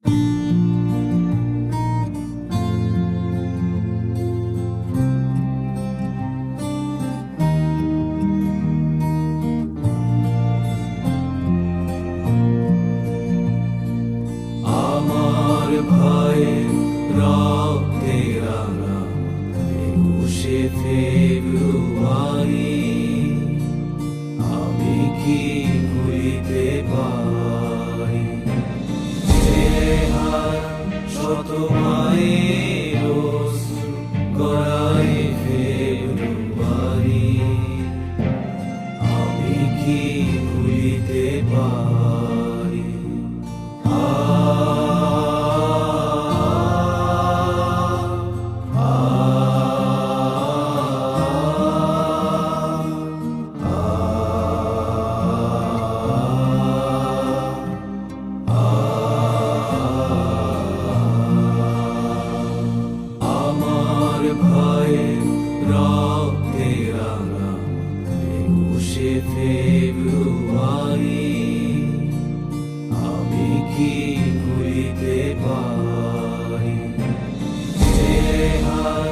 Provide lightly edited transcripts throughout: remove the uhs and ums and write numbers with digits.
আমার ভাইয়ের রক্তে রাঙা 21শে ফেব্রুয়ারি আমি কি ভুলিতে পারি? চেহারা শত মায়ের অশ্রু গড়ায় ফেব্রুয়ারি আমি কি ভুলিতে পারি? আমার ভাইয়ের রক্তে রাঙা 21শে ফেব্রুয়ারি আমি কি ভুলিতে পারি? চেহারা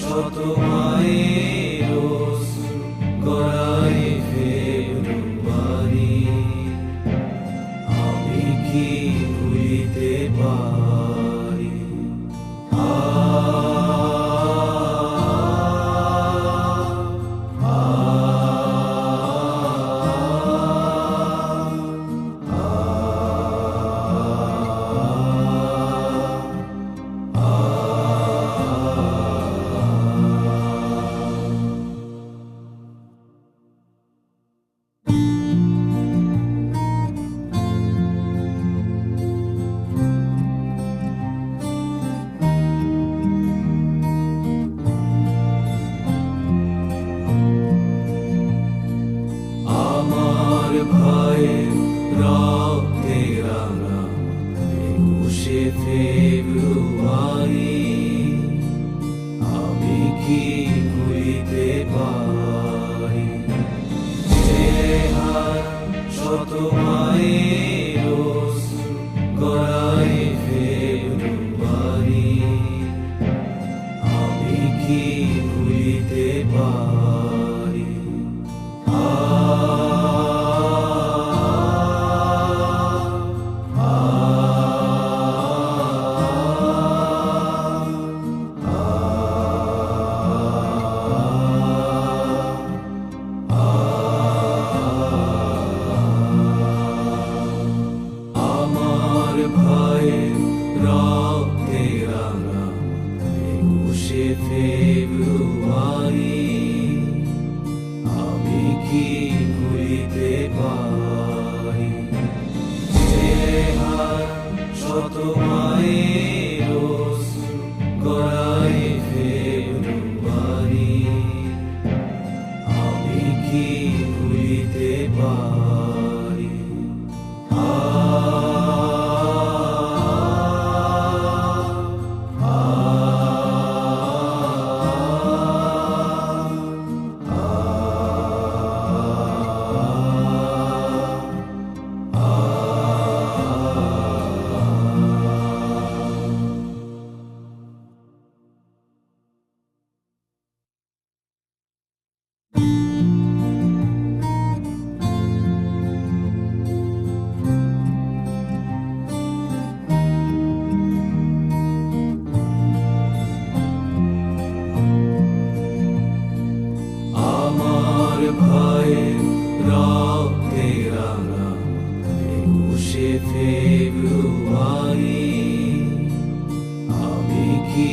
শত মায়ের অশ্রু গড়ায় ফেব্রুয়ারি আমি কি ভুলিতে পারি? আমার ভাইয়ের রক্তে রাঙা 21শে ফেব্রুয়ারি আমি কি ভুলিতে পারি? চেহারা শত মায়ের অশ্রু গড়ায় ফেব্রুয়ারি আমি কি ভুলিতে পারি? আমার ভাইয়ের রক্তে রাঙা 21শে ফেব্রুয়ারি আমি কি ভুলিতে পারি? চেহারা শত মায়ের অশ্রু গড়ায় ফেব্রুয়ারি আমি কি ভুলিতে পারি? আমার ভাইয়ের রক্তে রাঙা 21শে ফেব্রুয়ারি আমি কি